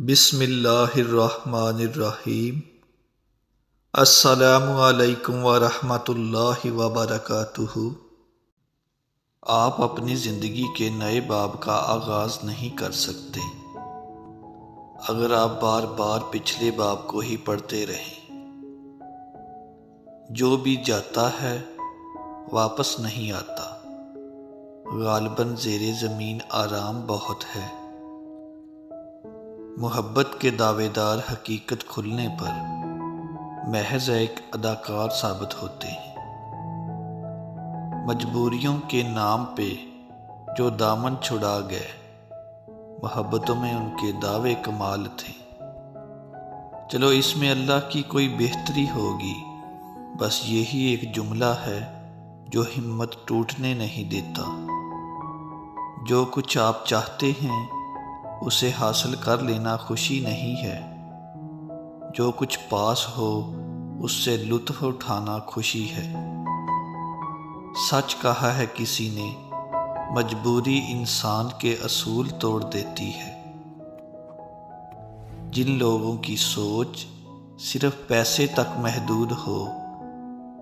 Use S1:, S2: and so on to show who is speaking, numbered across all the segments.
S1: بسم اللہ الرحمن الرحیم۔ السلام علیکم ورحمۃ اللہ وبرکاتہ۔ آپ اپنی زندگی کے نئے باب کا آغاز نہیں کر سکتے اگر آپ بار بار پچھلے باب کو ہی پڑھتے رہیں۔ جو بھی جاتا ہے واپس نہیں آتا، غالباً زیر زمین آرام بہت ہے۔ محبت کے دعوے دار حقیقت کھلنے پر محض ایک اداکار ثابت ہوتے ہیں۔ مجبوریوں کے نام پہ جو دامن چھڑا گئے، محبتوں میں ان کے دعوے کمال تھے۔ چلو اس میں اللہ کی کوئی بہتری ہوگی، بس یہی ایک جملہ ہے جو ہمت ٹوٹنے نہیں دیتا۔ جو کچھ آپ چاہتے ہیں اسے حاصل کر لینا خوشی نہیں ہے، جو کچھ پاس ہو اس سے لطف اٹھانا خوشی ہے۔ سچ کہا ہے کسی نے، مجبوری انسان کے اصول توڑ دیتی ہے۔ جن لوگوں کی سوچ صرف پیسے تک محدود ہو،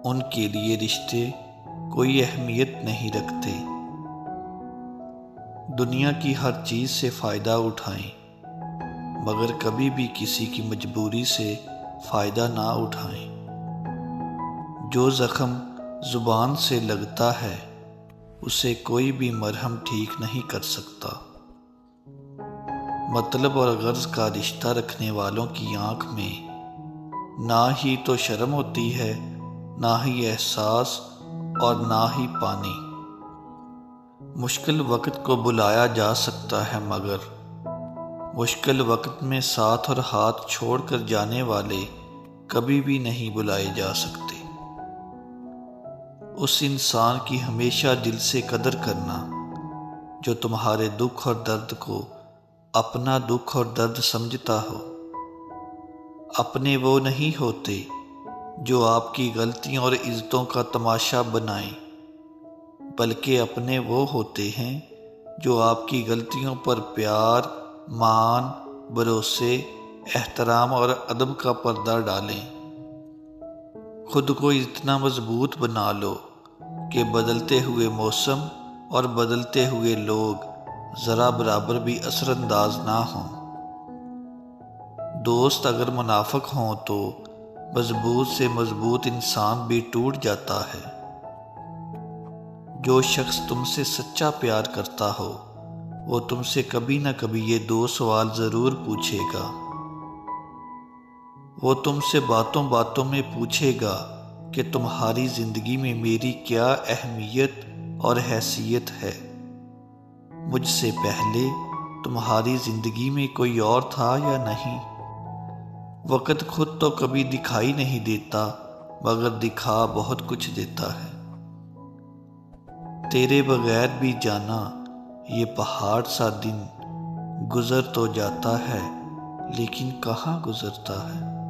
S1: ان کے لیے رشتے کوئی اہمیت نہیں رکھتے۔ دنیا کی ہر چیز سے فائدہ اٹھائیں، مگر کبھی بھی کسی کی مجبوری سے فائدہ نہ اٹھائیں۔ جو زخم زبان سے لگتا ہے اسے کوئی بھی مرہم ٹھیک نہیں کر سکتا۔ مطلب اور غرض کا رشتہ رکھنے والوں کی آنکھ میں نہ ہی تو شرم ہوتی ہے، نہ ہی احساس اور نہ ہی پانی۔ مشکل وقت کو بلایا جا سکتا ہے، مگر مشکل وقت میں ساتھ اور ہاتھ چھوڑ کر جانے والے کبھی بھی نہیں بلائے جا سکتے۔ اس انسان کی ہمیشہ دل سے قدر کرنا جو تمہارے دکھ اور درد کو اپنا دکھ اور درد سمجھتا ہو۔ اپنے وہ نہیں ہوتے جو آپ کی غلطیوں اور عزتوں کا تماشا بنائیں، بلکہ اپنے وہ ہوتے ہیں جو آپ کی غلطیوں پر پیار، مان، بھروسے، احترام اور ادب کا پردہ ڈالیں۔ خود کو اتنا مضبوط بنا لو کہ بدلتے ہوئے موسم اور بدلتے ہوئے لوگ ذرا برابر بھی اثر انداز نہ ہوں۔ دوست اگر منافق ہوں تو مضبوط سے مضبوط انسان بھی ٹوٹ جاتا ہے۔ جو شخص تم سے سچا پیار کرتا ہو وہ تم سے کبھی نہ کبھی یہ دو سوال ضرور پوچھے گا۔ وہ تم سے باتوں باتوں میں پوچھے گا کہ تمہاری زندگی میں میری کیا اہمیت اور حیثیت ہے؟ مجھ سے پہلے تمہاری زندگی میں کوئی اور تھا یا نہیں؟ وقت خود تو کبھی دکھائی نہیں دیتا، مگر دکھا بہت کچھ دیتا ہے۔ تیرے بغیر بھی جانا یہ پہاڑ سا دن گزر تو جاتا ہے، لیکن کہاں گزرتا ہے۔